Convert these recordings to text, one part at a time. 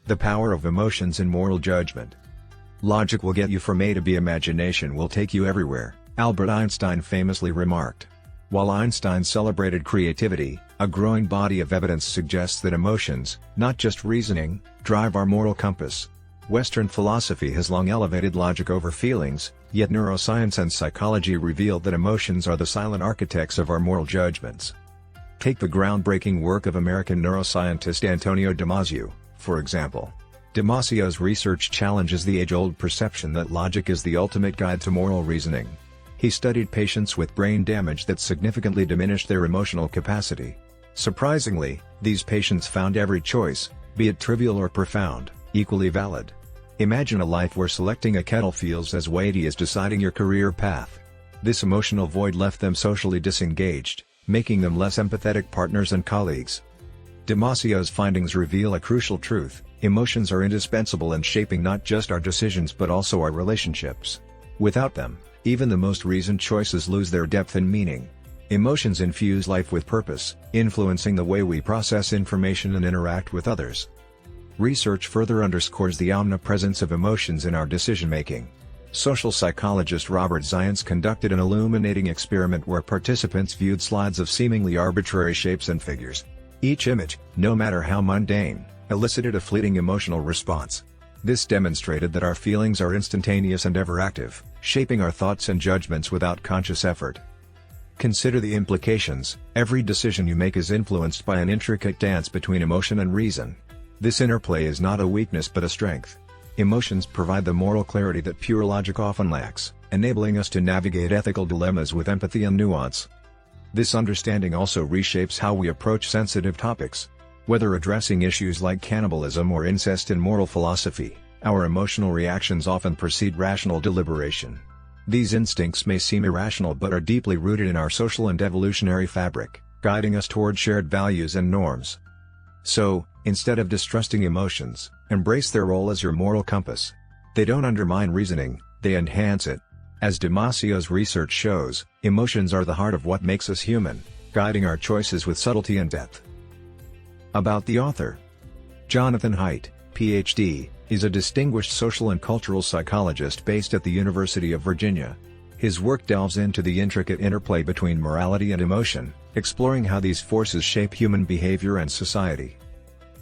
The power of emotions in moral judgment. Logic will get you from A to B, imagination will take you everywhere, Albert Einstein famously remarked. While Einstein celebrated creativity, a growing body of evidence suggests that emotions, not just reasoning, drive our moral compass. Western philosophy has long elevated logic over feelings, yet neuroscience and psychology reveal that emotions are the silent architects of our moral judgments. Take the groundbreaking work of American neuroscientist Antonio Damasio, for example. Damasio's research challenges the age-old perception that logic is the ultimate guide to moral reasoning. He studied patients with brain damage that significantly diminished their emotional capacity. Surprisingly, these patients found every choice, be it trivial or profound, equally valid. Imagine a life where selecting a kettle feels as weighty as deciding your career path. This emotional void left them socially disengaged, making them less empathetic partners and colleagues. Damasio's findings reveal a crucial truth: emotions are indispensable in shaping not just our decisions but also our relationships. Without them, even the most reasoned choices lose their depth and meaning. Emotions infuse life with purpose, influencing the way we process information and interact with others. Research further underscores the omnipresence of emotions in our decision-making. Social psychologist Robert Zients conducted an illuminating experiment where participants viewed slides of seemingly arbitrary shapes and figures. Each image, no matter how mundane, elicited a fleeting emotional response. This demonstrated that our feelings are instantaneous and ever active, shaping our thoughts and judgments without conscious effort. Consider the implications: every decision you make is influenced by an intricate dance between emotion and reason. This interplay is not a weakness but a strength. Emotions provide the moral clarity that pure logic often lacks, enabling us to navigate ethical dilemmas with empathy and nuance. This understanding also reshapes how we approach sensitive topics. Whether addressing issues like cannibalism or incest in moral philosophy, our emotional reactions often precede rational deliberation. These instincts may seem irrational but are deeply rooted in our social and evolutionary fabric, guiding us toward shared values and norms. So, instead of distrusting emotions, embrace their role as your moral compass. They don't undermine reasoning, they enhance it. As Damasio's research shows, emotions are the heart of what makes us human, guiding our choices with subtlety and depth. About the author. Jonathan Haidt, Ph.D., is a distinguished social and cultural psychologist based at the University of Virginia. His work delves into the intricate interplay between morality and emotion, exploring how these forces shape human behavior and society.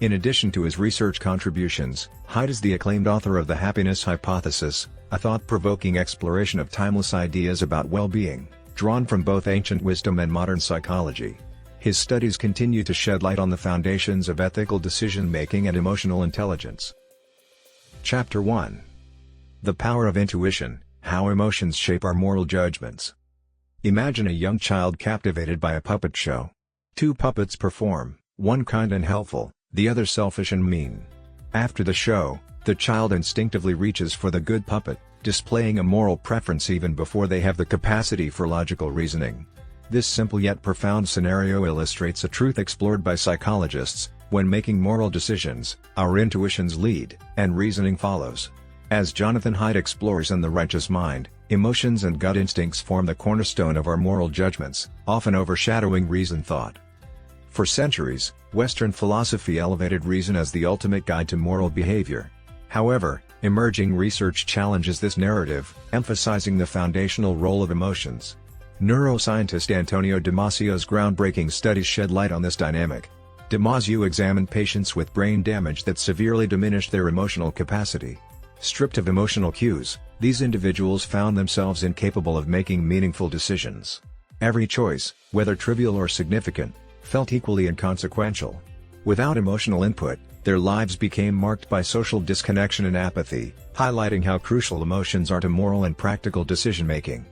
In addition to his research contributions, Haidt is the acclaimed author of The Happiness Hypothesis, a thought-provoking exploration of timeless ideas about well-being, drawn from both ancient wisdom and modern psychology. His studies continue to shed light on the foundations of ethical decision-making and emotional intelligence. Chapter 1. The Power of Intuition: How Emotions Shape Our Moral Judgments. Imagine a young child captivated by a puppet show. Two puppets perform, one kind and helpful, the other selfish and mean. After the show, the child instinctively reaches for the good puppet, displaying a moral preference even before they have the capacity for logical reasoning. This simple yet profound scenario illustrates a truth explored by psychologists: when making moral decisions, our intuitions lead, and reasoning follows. As Jonathan Haidt explores in The Righteous Mind, emotions and gut instincts form the cornerstone of our moral judgments, often overshadowing reasoned thought. For centuries, Western philosophy elevated reason as the ultimate guide to moral behavior. However, emerging research challenges this narrative, emphasizing the foundational role of emotions. Neuroscientist Antonio Damasio's groundbreaking studies shed light on this dynamic. Damasio examined patients with brain damage that severely diminished their emotional capacity. Stripped of emotional cues, these individuals found themselves incapable of making meaningful decisions. Every choice, whether trivial or significant, felt equally inconsequential. Without emotional input, their lives became marked by social disconnection and apathy, highlighting how crucial emotions are to moral and practical decision-making.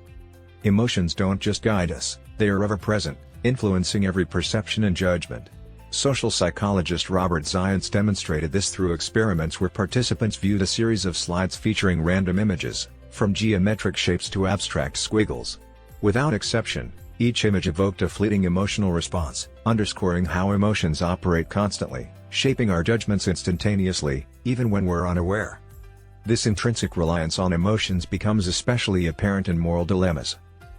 Emotions don't just guide us, they are ever-present, influencing every perception and judgment. Social psychologist Robert Zients demonstrated this through experiments where participants viewed a series of slides featuring random images, from geometric shapes to abstract squiggles. Without exception, each image evoked a fleeting emotional response, underscoring how emotions operate constantly, shaping our judgments instantaneously, even when we're unaware. This intrinsic reliance on emotions becomes especially apparent in moral dilemmas.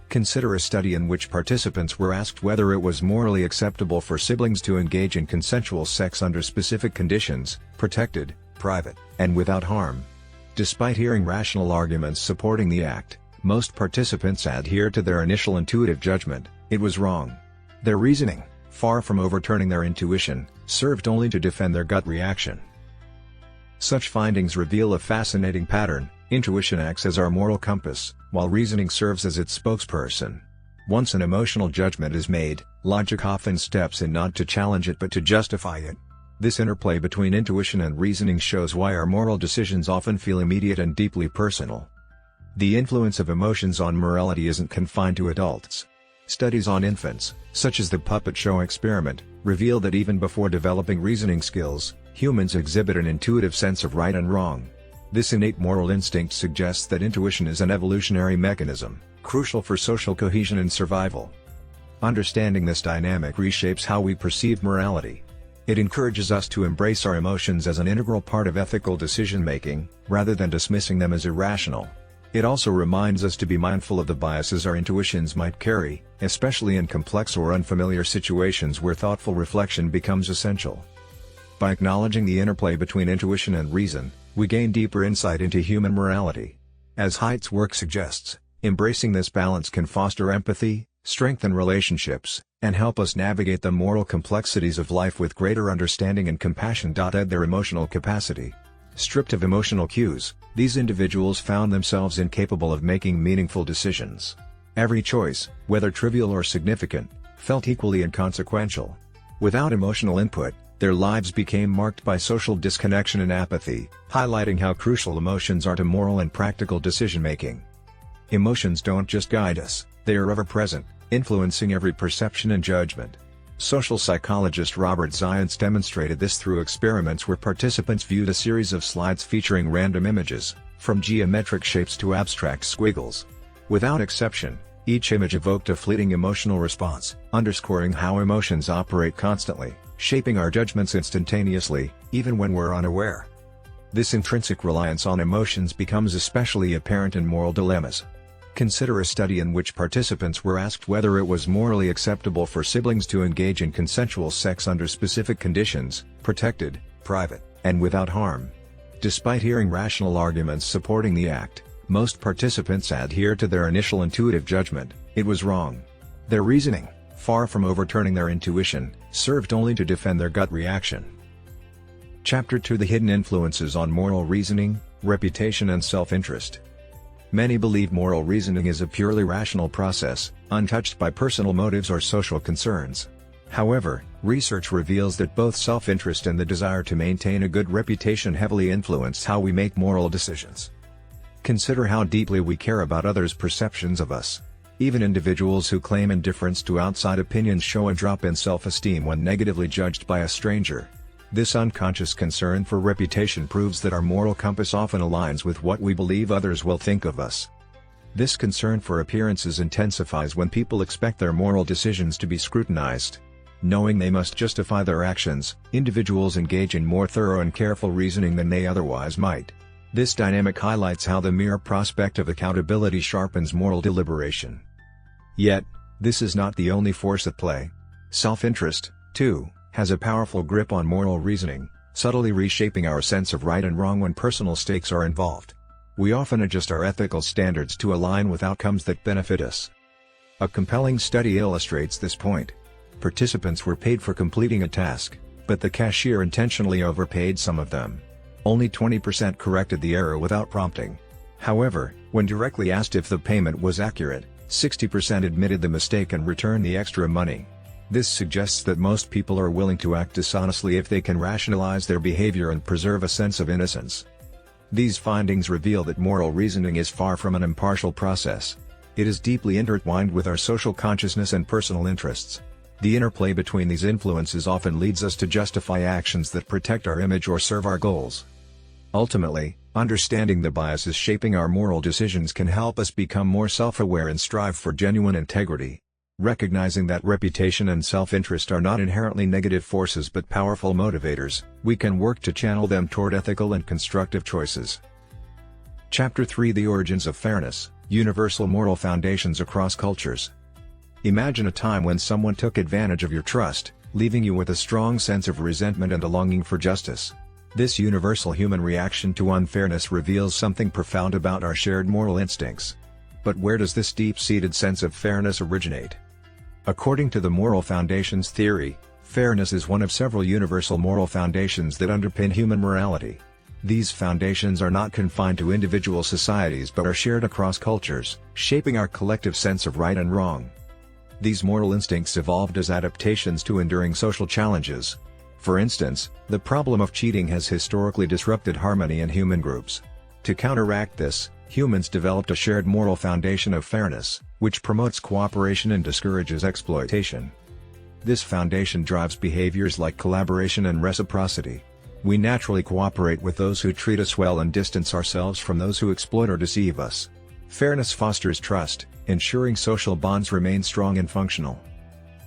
Consider a study in which participants were asked whether it was morally acceptable for siblings to engage in consensual sex under specific conditions: protected, private, and without harm. Despite hearing rational arguments supporting the act, most participants adhered to their initial intuitive judgment: it was wrong. Their reasoning, far from overturning their intuition, served only to defend their gut reaction. Such findings reveal a fascinating pattern: intuition acts as our moral compass, while reasoning serves as its spokesperson. Once an emotional judgment is made, logic often steps in not to challenge it but to justify it. This interplay between intuition and reasoning shows why our moral decisions often feel immediate and deeply personal. The influence of emotions on morality isn't confined to adults. Studies on infants, such as the puppet show experiment, reveal that even before developing reasoning skills, humans exhibit an intuitive sense of right and wrong. This innate moral instinct suggests that intuition is an evolutionary mechanism, crucial for social cohesion and survival. Understanding this dynamic reshapes how we perceive morality. It encourages us to embrace our emotions as an integral part of ethical decision-making, rather than dismissing them as irrational. It also reminds us to be mindful of the biases our intuitions might carry, especially in complex or unfamiliar situations where thoughtful reflection becomes essential. By acknowledging the interplay between intuition and reason, we gain deeper insight into human morality. As Hive's work suggests, embracing this balance can foster empathy, strengthen relationships, and help us navigate the moral complexities of life with greater understanding and compassion. Add their emotional capacity. Stripped of emotional cues, these individuals found themselves incapable of making meaningful decisions. Every choice, whether trivial or significant, felt equally inconsequential. Without emotional input, their lives became marked by social disconnection and apathy, highlighting how crucial emotions are to moral and practical decision-making. Emotions don't just guide us, they are ever-present, influencing every perception and judgment. Social psychologist Robert Zients demonstrated this through experiments where participants viewed a series of slides featuring random images, from geometric shapes to abstract squiggles. Without exception, each image evoked a fleeting emotional response, underscoring how emotions operate constantly, shaping our judgments instantaneously, even when we're unaware. This intrinsic reliance on emotions becomes especially apparent in moral dilemmas. Consider a study in which participants were asked whether it was morally acceptable for siblings to engage in consensual sex under specific conditions: protected, private, and without harm. Despite hearing rational arguments supporting the act, most participants adhered to their initial intuitive judgment: it was wrong. Their reasoning, far from overturning their intuition, served only to defend their gut reaction. Chapter 2: The Hidden Influences on Moral Reasoning, Reputation and Self-Interest. Many believe moral reasoning is a purely rational process, untouched by personal motives or social concerns. However, research reveals that both self-interest and the desire to maintain a good reputation heavily influence how we make moral decisions. Consider how deeply we care about others' perceptions of us. Even individuals who claim indifference to outside opinions show a drop in self-esteem when negatively judged by a stranger. This unconscious concern for reputation proves that our moral compass often aligns with what we believe others will think of us. This concern for appearances intensifies when people expect their moral decisions to be scrutinized. Knowing they must justify their actions, individuals engage in more thorough and careful reasoning than they otherwise might. This dynamic highlights how the mere prospect of accountability sharpens moral deliberation. Yet, this is not the only force at play. Self-interest, too, has a powerful grip on moral reasoning, subtly reshaping our sense of right and wrong when personal stakes are involved. We often adjust our ethical standards to align with outcomes that benefit us. A compelling study illustrates this point. Participants were paid for completing a task, but the cashier intentionally overpaid some of them. Only 20% corrected the error without prompting. However, when directly asked if the payment was accurate, 60% admitted the mistake and returned the extra money. This suggests that most people are willing to act dishonestly if they can rationalize their behavior and preserve a sense of innocence. These findings reveal that moral reasoning is far from an impartial process. It is deeply intertwined with our social consciousness and personal interests. The interplay between these influences often leads us to justify actions that protect our image or serve our goals. Ultimately, understanding the biases shaping our moral decisions can help us become more self-aware and strive for genuine integrity. Recognizing that reputation and self-interest are not inherently negative forces but powerful motivators, we can work to channel them toward ethical and constructive choices. Chapter 3: The Origins of Fairness, Universal Moral Foundations Across Cultures. Imagine a time when someone took advantage of your trust, leaving you with a strong sense of resentment and a longing for justice. This universal human reaction to unfairness reveals something profound about our shared moral instincts. But where does this deep-seated sense of fairness originate? According to the moral foundations theory, fairness is one of several universal moral foundations that underpin human morality. These foundations are not confined to individual societies but are shared across cultures, shaping our collective sense of right and wrong. These moral instincts evolved as adaptations to enduring social challenges. For instance, the problem of cheating has historically disrupted harmony in human groups. To counteract this, humans developed a shared moral foundation of fairness, which promotes cooperation and discourages exploitation. This foundation drives behaviors like collaboration and reciprocity. We naturally cooperate with those who treat us well and distance ourselves from those who exploit or deceive us. Fairness fosters trust, ensuring social bonds remain strong and functional.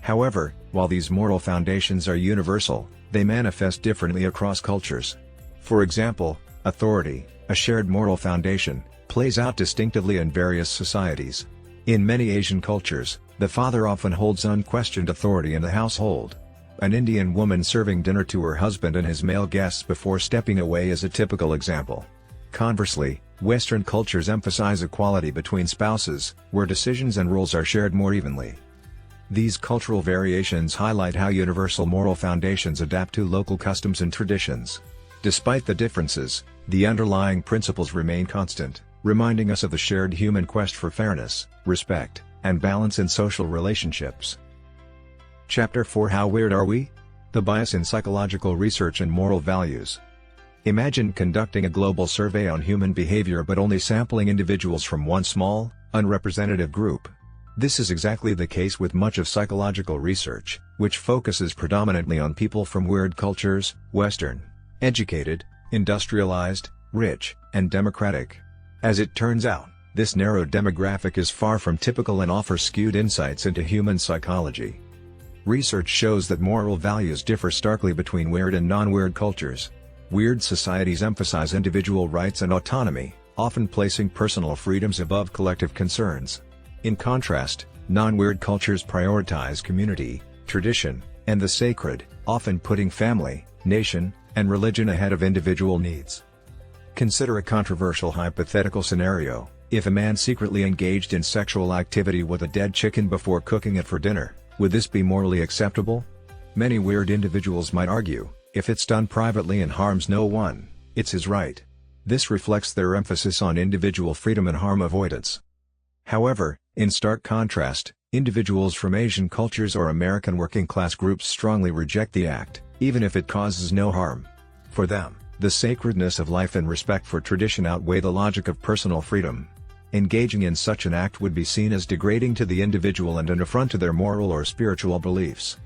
However, while these moral foundations are universal, they manifest differently across cultures. For example, authority, a shared moral foundation, plays out distinctively in various societies. In many Asian cultures, the father often holds unquestioned authority in the household. An Indian woman serving dinner to her husband and his male guests before stepping away is a typical example. Conversely, Western cultures emphasize equality between spouses, where decisions and roles are shared more evenly. These cultural variations highlight how universal moral foundations adapt to local customs and traditions. Despite the differences, the underlying principles remain constant, reminding us of the shared human quest for fairness, respect, and balance in social relationships. Chapter 4: How weird are we? The bias in psychological research and moral values. Imagine conducting a global survey on human behavior but only sampling individuals from one small, unrepresentative group. This is exactly the case with much of psychological research, which focuses predominantly on people from weird cultures, Western, educated, industrialized, rich, and democratic. As it turns out, this narrow demographic is far from typical and offers skewed insights into human psychology. Research shows that moral values differ starkly between weird and non-weird cultures. Weird societies emphasize individual rights and autonomy, often placing personal freedoms above collective concerns. In contrast, non-weird cultures prioritize community, tradition, and the sacred, often putting family, nation, and religion ahead of individual needs. Consider a controversial hypothetical scenario. If a man secretly engaged in sexual activity with a dead chicken before cooking it for dinner, would this be morally acceptable? Many weird individuals might argue, if it's done privately and harms no one, it's his right. This reflects their emphasis on individual freedom and harm avoidance. However, in stark contrast, individuals from Asian cultures or American working-class groups strongly reject the act, even if it causes no harm. For them, the sacredness of life and respect for tradition outweigh the logic of personal freedom. Engaging in such an act would be seen as degrading to the individual and an affront to their moral or spiritual beliefs.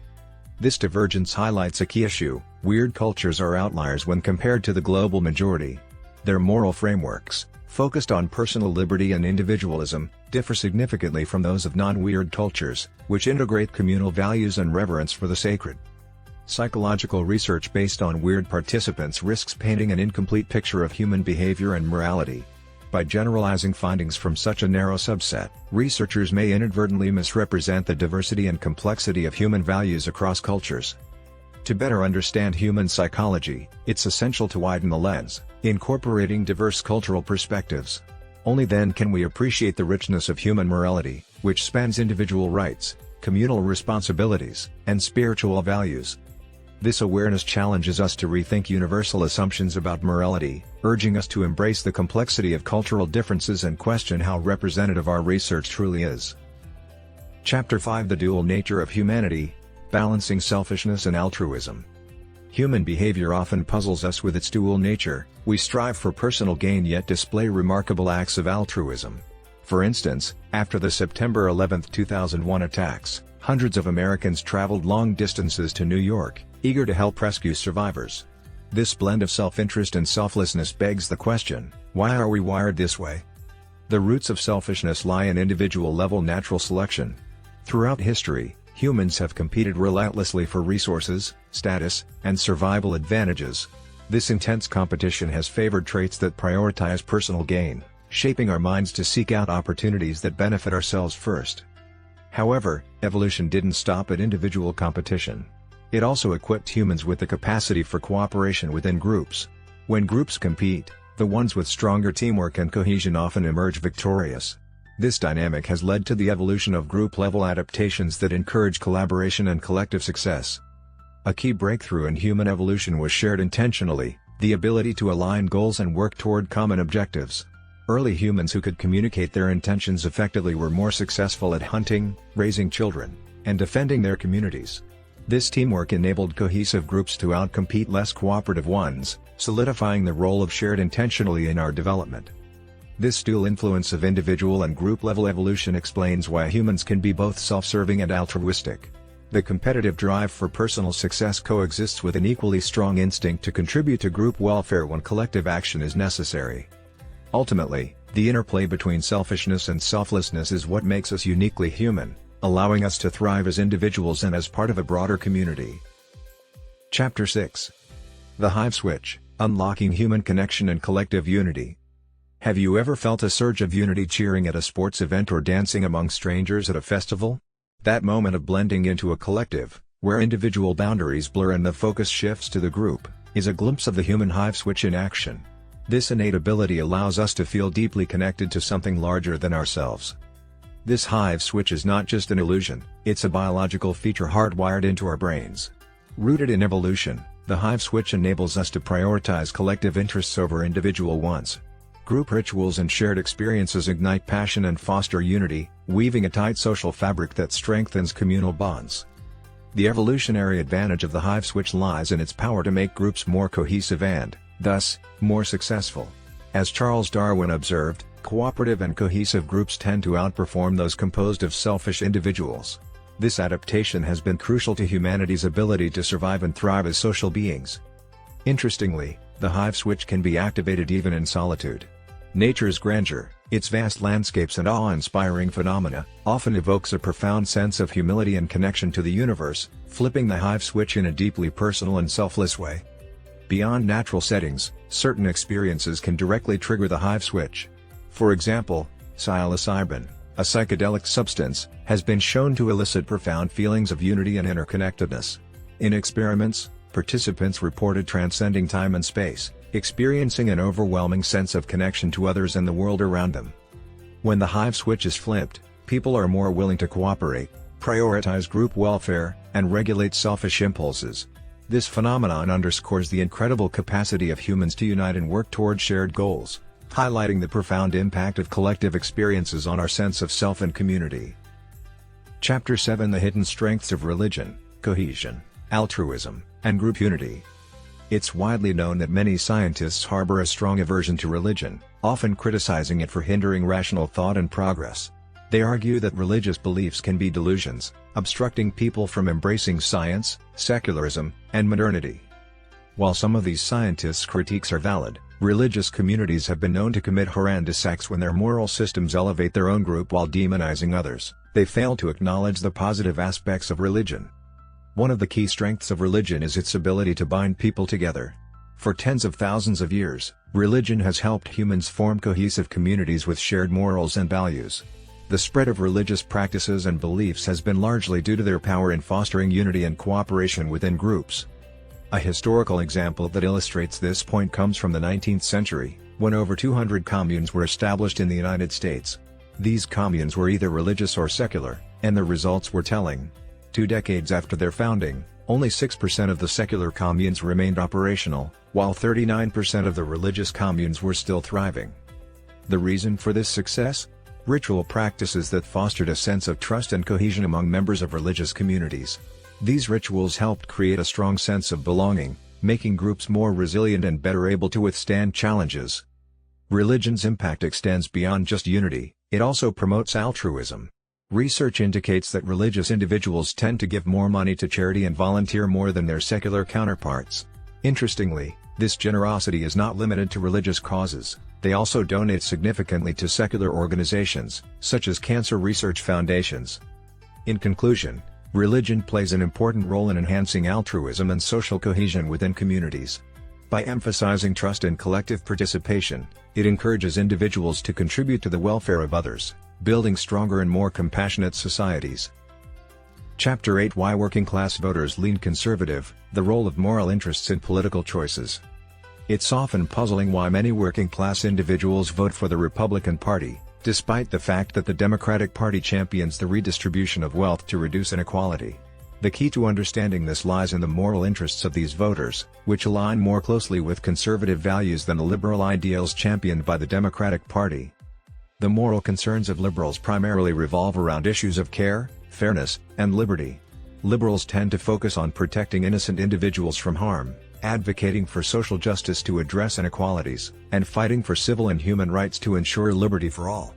This divergence highlights a key issue: weird cultures are outliers when compared to the global majority. Their moral frameworks, focused on personal liberty and individualism, differ significantly from those of non-weird cultures, which integrate communal values and reverence for the sacred. Psychological research based on weird participants risks painting an incomplete picture of human behavior and morality. By generalizing findings from such a narrow subset, researchers may inadvertently misrepresent the diversity and complexity of human values across cultures. To better understand human psychology, it's essential to widen the lens, incorporating diverse cultural perspectives. Only then can we appreciate the richness of human morality, which spans individual rights, communal responsibilities, and spiritual values. This awareness challenges us to rethink universal assumptions about morality, urging us to embrace the complexity of cultural differences and question how representative our research truly is. Chapter 5: The Dual Nature of Humanity: Balancing Selfishness and Altruism. Human behavior often puzzles us with its dual nature. We strive for personal gain yet display remarkable acts of altruism. For instance, after the September 11, 2001 attacks, hundreds of Americans traveled long distances to New York, eager to help rescue survivors. This blend of self-interest and selflessness begs the question, why are we wired this way? The roots of selfishness lie in individual-level natural selection. Throughout history, humans have competed relentlessly for resources, status, and survival advantages. This intense competition has favored traits that prioritize personal gain, shaping our minds to seek out opportunities that benefit ourselves first. However, evolution didn't stop at individual competition. It also equipped humans with the capacity for cooperation within groups. When groups compete, the ones with stronger teamwork and cohesion often emerge victorious. This dynamic has led to the evolution of group-level adaptations that encourage collaboration and collective success. A key breakthrough in human evolution was shared intentionally, the ability to align goals and work toward common objectives. Early humans who could communicate their intentions effectively were more successful at hunting, raising children, and defending their communities. This teamwork enabled cohesive groups to outcompete less cooperative ones, solidifying the role of shared intentionally in our development. This dual influence of individual and group-level evolution explains why humans can be both self-serving and altruistic. The competitive drive for personal success coexists with an equally strong instinct to contribute to group welfare when collective action is necessary. Ultimately, the interplay between selfishness and selflessness is what makes us uniquely human, allowing us to thrive as individuals and as part of a broader community. Chapter 6. The Hive Switch, Unlocking Human Connection and Collective Unity. Have you ever felt a surge of unity cheering at a sports event or dancing among strangers at a festival? That moment of blending into a collective, where individual boundaries blur and the focus shifts to the group, is a glimpse of the human hive switch in action. This innate ability allows us to feel deeply connected to something larger than ourselves. This hive switch is not just an illusion, it's a biological feature hardwired into our brains. Rooted in evolution, the hive switch enables us to prioritize collective interests over individual ones. Group rituals and shared experiences ignite passion and foster unity, weaving a tight social fabric that strengthens communal bonds. The evolutionary advantage of the hive switch lies in its power to make groups more cohesive and, thus, more successful. As Charles Darwin observed, cooperative and cohesive groups tend to outperform those composed of selfish individuals. This adaptation has been crucial to humanity's ability to survive and thrive as social beings. Interestingly, the hive switch can be activated even in solitude. Nature's grandeur, its vast landscapes and awe-inspiring phenomena, often evokes a profound sense of humility and connection to the universe, flipping the hive switch in a deeply personal and selfless way. Beyond natural settings, certain experiences can directly trigger the hive switch. For example, psilocybin, a psychedelic substance, has been shown to elicit profound feelings of unity and interconnectedness. In experiments, participants reported transcending time and space, experiencing an overwhelming sense of connection to others and the world around them. When the hive switch is flipped, people are more willing to cooperate, prioritize group welfare, and regulate selfish impulses. This phenomenon underscores the incredible capacity of humans to unite and work toward shared goals, highlighting the profound impact of collective experiences on our sense of self and community. Chapter 7: The Hidden Strengths of Religion, Cohesion, Altruism, and Group Unity. It's widely known that many scientists harbor a strong aversion to religion, often criticizing it for hindering rational thought and progress. They argue that religious beliefs can be delusions, obstructing people from embracing science, secularism, and modernity. While some of these scientists' critiques are valid, religious communities have been known to commit horrendous acts when their moral systems elevate their own group while demonizing others. They fail to acknowledge the positive aspects of religion. One of the key strengths of religion is its ability to bind people together. For tens of thousands of years, religion has helped humans form cohesive communities with shared morals and values. The spread of religious practices and beliefs has been largely due to their power in fostering unity and cooperation within groups. A historical example that illustrates this point comes from the 19th century, when over 200 communes were established in the United States. These communes were either religious or secular, and the results were telling. 2 decades after their founding, only 6% of the secular communes remained operational, while 39% of the religious communes were still thriving. The reason for this success? Ritual practices that fostered a sense of trust and cohesion among members of religious communities. These rituals helped create a strong sense of belonging, making groups more resilient and better able to withstand challenges. Religion's impact extends beyond just unity, it also promotes altruism. Research indicates that religious individuals tend to give more money to charity and volunteer more than their secular counterparts. Interestingly, this generosity is not limited to religious causes. They also donate significantly to secular organizations, such as cancer research foundations. In conclusion, religion plays an important role in enhancing altruism and social cohesion within communities. By emphasizing trust and collective participation, it encourages individuals to contribute to the welfare of others, building stronger and more compassionate societies. Chapter 8: Why Working Class Voters Lean Conservative, the Role of Moral Interests in Political Choices. It's often puzzling why many working class individuals vote for the Republican Party, despite the fact that the Democratic Party champions the redistribution of wealth to reduce inequality. The key to understanding this lies in the moral interests of these voters, which align more closely with conservative values than the liberal ideals championed by the Democratic Party. The moral concerns of liberals primarily revolve around issues of care, fairness, and liberty. Liberals tend to focus on protecting innocent individuals from harm, advocating for social justice to address inequalities, and fighting for civil and human rights to ensure liberty for all.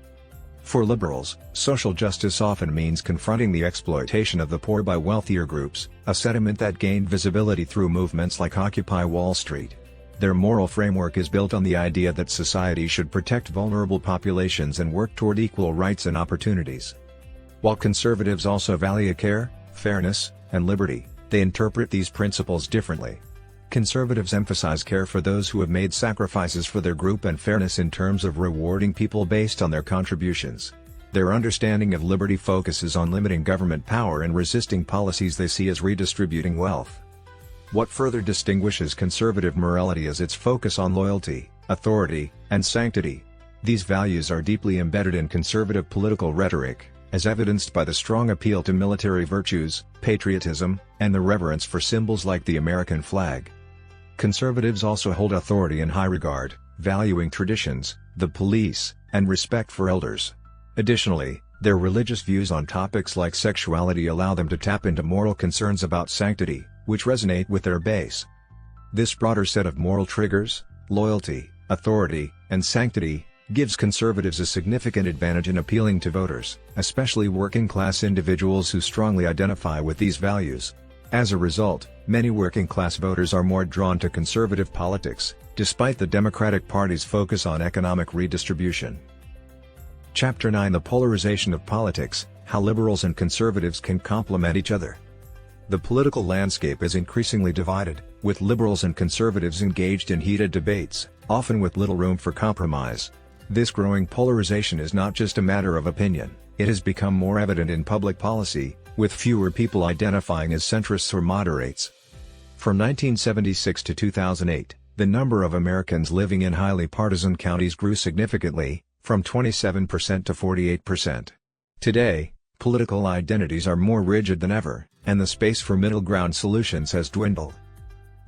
For liberals, social justice often means confronting the exploitation of the poor by wealthier groups, a sentiment that gained visibility through movements like Occupy Wall Street. Their moral framework is built on the idea that society should protect vulnerable populations and work toward equal rights and opportunities. While conservatives also value care, fairness, and liberty, they interpret these principles differently. Conservatives emphasize care for those who have made sacrifices for their group and fairness in terms of rewarding people based on their contributions. Their understanding of liberty focuses on limiting government power and resisting policies they see as redistributing wealth. What further distinguishes conservative morality is its focus on loyalty, authority, and sanctity. These values are deeply embedded in conservative political rhetoric, as evidenced by the strong appeal to military virtues, patriotism, and the reverence for symbols like the American flag. Conservatives also hold authority in high regard, valuing traditions, the police, and respect for elders. Additionally, their religious views on topics like sexuality allow them to tap into moral concerns about sanctity, which resonate with their base. This broader set of moral triggers, loyalty, authority, and sanctity, gives conservatives a significant advantage in appealing to voters, especially working-class individuals who strongly identify with these values. As a result, many working-class voters are more drawn to conservative politics, despite the Democratic Party's focus on economic redistribution. Chapter 9: The Polarization of Politics, How Liberals and Conservatives Can Complement Each Other. The political landscape is increasingly divided, with liberals and conservatives engaged in heated debates, often with little room for compromise. This growing polarization is not just a matter of opinion, it has become more evident in public policy, with fewer people identifying as centrists or moderates. From 1976 to 2008, the number of Americans living in highly partisan counties grew significantly, from 27% to 48%. Today, political identities are more rigid than ever, and the space for middle ground solutions has dwindled.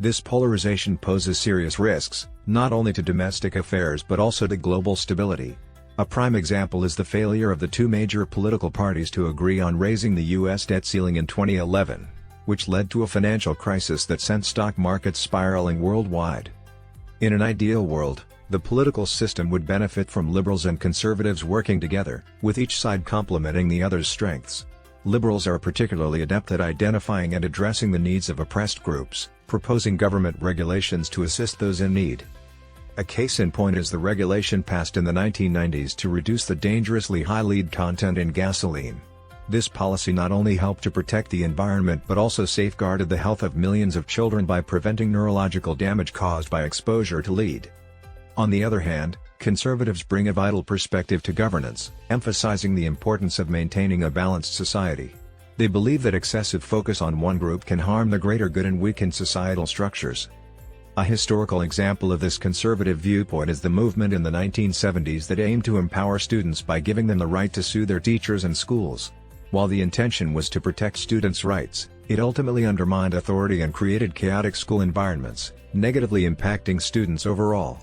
This polarization poses serious risks, not only to domestic affairs but also to global stability. A prime example is the failure of the two major political parties to agree on raising the U.S. debt ceiling in 2011, which led to a financial crisis that sent stock markets spiraling worldwide. In an ideal world, the political system would benefit from liberals and conservatives working together, with each side complementing the other's strengths. Liberals are particularly adept at identifying and addressing the needs of oppressed groups, proposing government regulations to assist those in need. A case in point is the regulation passed in the 1990s to reduce the dangerously high lead content in gasoline. This policy not only helped to protect the environment but also safeguarded the health of millions of children by preventing neurological damage caused by exposure to lead. On the other hand, conservatives bring a vital perspective to governance, emphasizing the importance of maintaining a balanced society. They believe that excessive focus on one group can harm the greater good and weaken societal structures. A historical example of this conservative viewpoint is the movement in the 1970s that aimed to empower students by giving them the right to sue their teachers and schools. While the intention was to protect students' rights, it ultimately undermined authority and created chaotic school environments, negatively impacting students overall.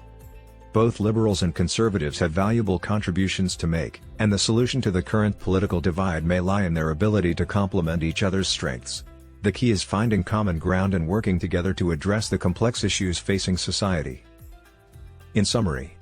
Both liberals and conservatives have valuable contributions to make, and the solution to the current political divide may lie in their ability to complement each other's strengths. The key is finding common ground and working together to address the complex issues facing society. In summary,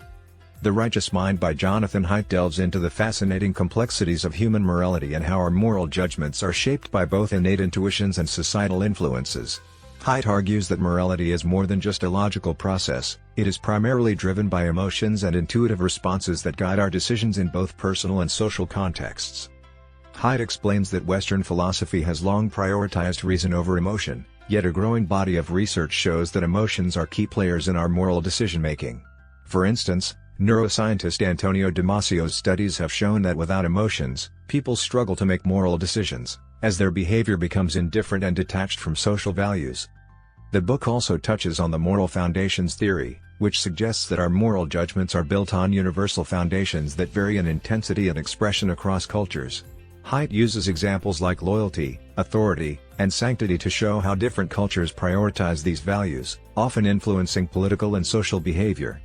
The Righteous Mind by Jonathan Haidt delves into the fascinating complexities of human morality and how our moral judgments are shaped by both innate intuitions and societal influences. Haidt argues that morality is more than just a logical process, it is primarily driven by emotions and intuitive responses that guide our decisions in both personal and social contexts. Haidt explains that Western philosophy has long prioritized reason over emotion, yet a growing body of research shows that emotions are key players in our moral decision-making. For instance, neuroscientist Antonio Damasio's studies have shown that without emotions, people struggle to make moral decisions. as their behavior becomes indifferent and detached from social values. The book also touches on the moral foundations theory, which suggests that our moral judgments are built on universal foundations that vary in intensity and expression across cultures. Haidt uses examples like loyalty, authority, and sanctity to show how different cultures prioritize these values, often influencing political and social behavior.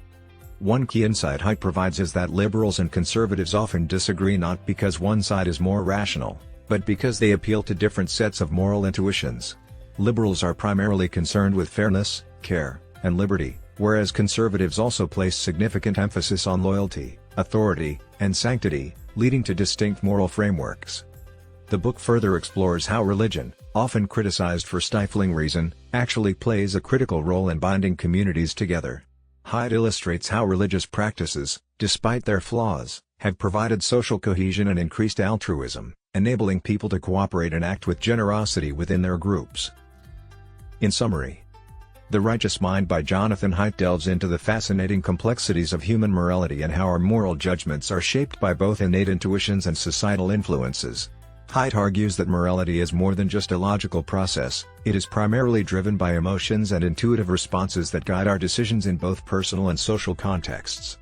One key insight Haidt provides is that liberals and conservatives often disagree not because one side is more rational, but because they appeal to different sets of moral intuitions. Liberals are primarily concerned with fairness, care, and liberty, whereas conservatives also place significant emphasis on loyalty, authority, and sanctity, leading to distinct moral frameworks. The book further explores how religion, often criticized for stifling reason, actually plays a critical role in binding communities together. Haidt illustrates how religious practices, despite their flaws, have provided social cohesion and increased altruism, enabling people to cooperate and act with generosity within their groups. In summary, The Righteous Mind by Jonathan Haidt delves into the fascinating complexities of human morality and how our moral judgments are shaped by both innate intuitions and societal influences. Haidt argues that morality is more than just a logical process, it is primarily driven by emotions and intuitive responses that guide our decisions in both personal and social contexts.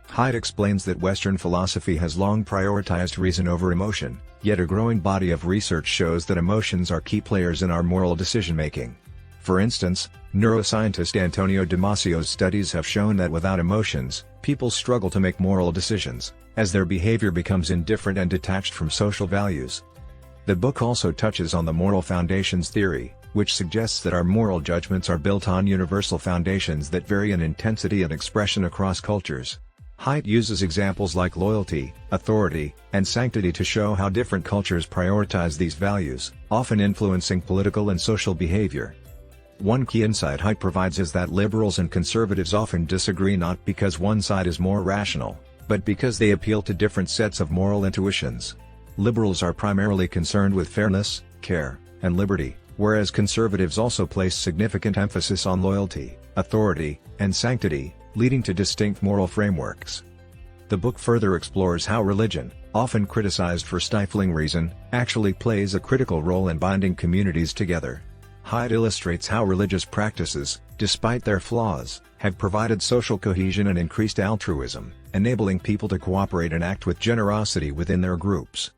Haidt explains that Western philosophy has long prioritized reason over emotion, yet a growing body of research shows that emotions are key players in our moral decision-making. For instance, neuroscientist Antonio Damasio's studies have shown that without emotions, people struggle to make moral decisions, as their behavior becomes indifferent and detached from social values. The book also touches on the moral foundations theory, which suggests that our moral judgments are built on universal foundations that vary in intensity and expression across cultures. Haidt uses examples like loyalty, authority, and sanctity to show how different cultures prioritize these values, often influencing political and social behavior. One key insight Haidt provides is that liberals and conservatives often disagree not because one side is more rational, but because they appeal to different sets of moral intuitions. Liberals are primarily concerned with fairness, care, and liberty, whereas conservatives also place significant emphasis on loyalty, authority, and sanctity, leading to distinct moral frameworks. The book further explores how religion, often criticized for stifling reason, actually plays a critical role in binding communities together. Haidt illustrates how religious practices, despite their flaws, have provided social cohesion and increased altruism, enabling people to cooperate and act with generosity within their groups.